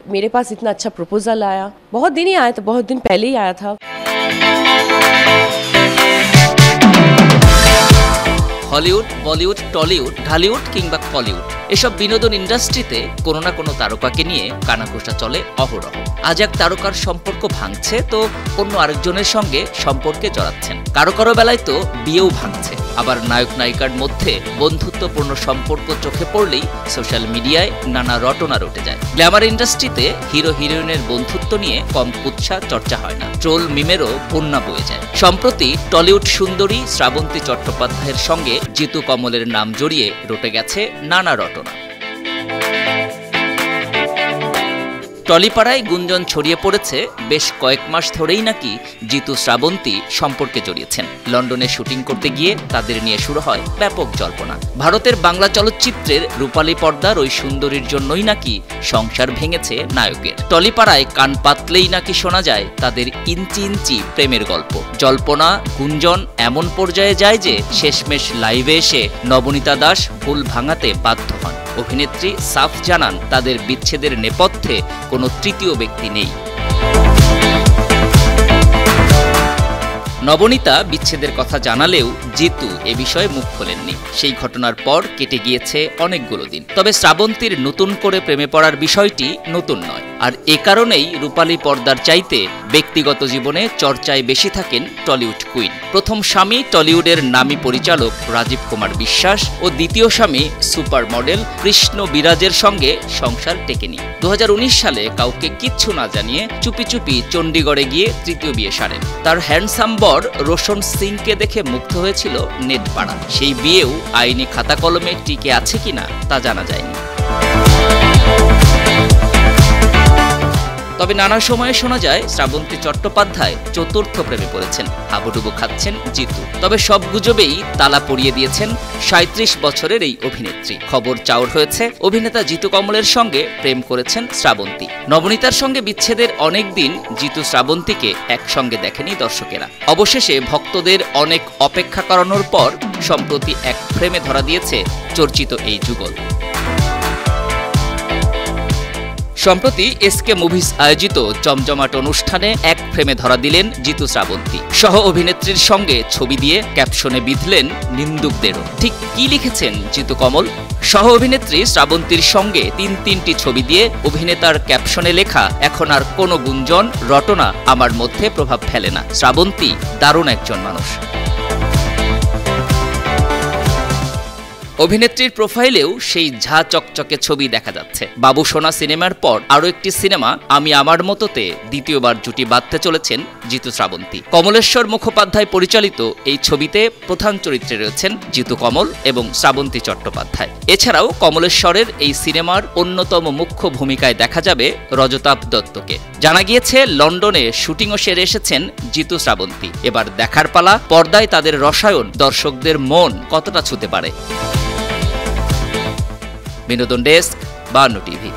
मेरे पास इतना अच्छा प्रपोजल आया, बहुत दिन ही आया था, बहुत दिन पहले ही आया था। হলিউড, বলিউড, টলিউড, ঢালিউড কিংবা কলিউড এসব বিনোদন ইন্ডাস্ট্রিতে কোনো না কোনো তারকাকে নিয়ে কানাঘোষা চলে অহরহ। আজ এক তারকার সম্পর্ক ভাঙছে তো অন্য আরেকজনের সঙ্গে সম্পর্কে জড়াচ্ছেন। কারো কারো বেলায় তো বিয়েও ভাঙছে। আবার নায়ক নায়িকার মধ্যে বন্ধুত্বপূর্ণ সম্পর্ক চোখে পড়লেই সোশ্যাল মিডিয়ায় নানা রটনা রটে যায়। গ্ল্যামার ইন্ডাস্ট্রিতে হিরো হিরোইনের বন্ধুত্ব নিয়ে কম কুৎসা চর্চা হয় না, ট্রোল মিমেরও বন্যা বয়ে যায়। সম্প্রতি টলিউড সুন্দরী শ্রাবন্তী চট্টোপাধ্যায়ের সঙ্গে জিতু কমলের নাম জড়িয়ে রটে গেছে নানা রটনা। টলিপাড়ায় গুঞ্জন ছড়িয়ে পড়েছে বেশ কয়েক মাস ধরেই নাকি জিতু শ্রাবন্তী সম্পর্কে জড়িয়েছেন। লন্ডনে শুটিং করতে গিয়ে তাদের নিয়ে শুরু হয় ব্যাপক জল্পনা। ভারতের বাংলা চলচ্চিত্রের রূপালী পর্দার ওই সুন্দরীর জন্যই নাকি সংসার ভেঙেছে নায়কের। টলিপাড়ায় কান পাতলেই নাকি শোনা যায় তাদের ইঞ্চি ইঞ্চি প্রেমের গল্প। জল্পনা গুঞ্জন এমন পর্যায়ে যায় যে শেষমেশ লাইভে এসে নবনীতা দাস ভুল ভাঙাতে বাধ্য হন। অভিনেত্রী সাফ জানান তাদের বিচ্ছেদের নেপথ্যে কোনো তৃতীয় ব্যক্তি নেই। নবনীতা বিচ্ছেদের কথা জানালেও জিতু এ বিষয়ে মুখ খোলেননি। সেই ঘটনার পর কেটে গিয়েছে অনেকগুলো দিন। তবে শ্রাবন্তীর নতুন করে প্রেমে পড়ার বিষয়টি নতুন নয়। আর এ কারণেই রূপালী পর্দার চাইতে ব্যক্তিগত জীবনে চর্চায় বেশি থাকেন টলিউড কুইন। প্রথম স্বামী টলিউডের নামী পরিচালক রাজীব কুমার বিশ্বাস ও দ্বিতীয় স্বামী সুপার মডেল কৃষ্ণ বিরাজের সঙ্গে সংসার টেকেনি। 2019 সালে কাউকে কিচ্ছু না জানিয়ে চুপি চুপি চণ্ডীগড়ে গিয়ে তৃতীয় বিয়ে সারেন। তার হ্যান্ডসাম বর রোশন সিংকে দেখে মুগ্ধ হয়েছিল নেটপাড়া। সেই বিয়েও আইনি খাতা কলমে টিকে আছে কিনা তা জানা যায়নি। তবে নানা সময়ে শোনা যায় শ্রাবন্তী চট্টোপাধ্যায় চতুর্থ প্রেমে পড়েছেন, হাবুডুবু খাচ্ছেন জিতু। তবে সব গুজবেই তালা পরিয়ে দিয়েছেন 37 বছরের এই অভিনেত্রী। খবর চাউর হয়েছে অভিনেতা জিতু কমলের সঙ্গে প্রেম করেছেন শ্রাবন্তী। নবনীতার সঙ্গে বিচ্ছেদের অনেক দিন জিতু শ্রাবন্তীকে একসঙ্গে দেখেনি দর্শকেরা। অবশেষে ভক্তদের অনেক অপেক্ষা করানোর পর সম্প্রতি এক ফ্রেমে ধরা দিয়েছে চর্চিত এই যুগল। সম্প্রতি এসকে মুভিজ আয়োজিত জমজমাট অনুষ্ঠানে এক ফ্রেমে ধরা দিলেন জিতু শ্রাবন্তী। সহ অভিনেত্রীর সঙ্গে ছবি দিয়ে ক্যাপশনে বিঁধলেন নিন্দুকদেরও। ঠিক কি লিখেছেন জিতু কমল? সহ অভিনেত্রী শ্রাবন্তীর সঙ্গে তিনটি ছবি দিয়ে অভিনেতার ক্যাপশনে লেখা, এখন আর কোনো গুঞ্জন রটনা আমার মধ্যে প্রভাব ফেলে না। শ্রাবন্তী দারুণ একজন মানুষ। অভিনেত্রীর প্রোফাইলেও সেই ঝা চকচকে ছবি দেখা যাচ্ছে। বাবু সোনা সিনেমার পর আরও একটি সিনেমা আমি আমার মতোতে দ্বিতীয়বার জুটি বাঁধতে চলেছেন জিতু শ্রাবন্তী। কমলেশ্বর মুখোপাধ্যায় পরিচালিত এই ছবিতে প্রধান চরিত্রে রয়েছেন জিতু কমল এবং শ্রাবন্তী চট্টোপাধ্যায়। এছাড়াও কমলেশ্বরের এই সিনেমার অন্যতম মুখ্য ভূমিকায় দেখা যাবে রজতাভ দত্তকে। জানা গিয়েছে লন্ডনে শুটিংও সেরে এসেছেন জিতু শ্রাবন্তী। এবার দেখার পালা পর্দায় তাদের রসায়ন দর্শকদের মন কতটা ছুঁতে পারে। বিনোদন ডেস্ক, 52 টিভি।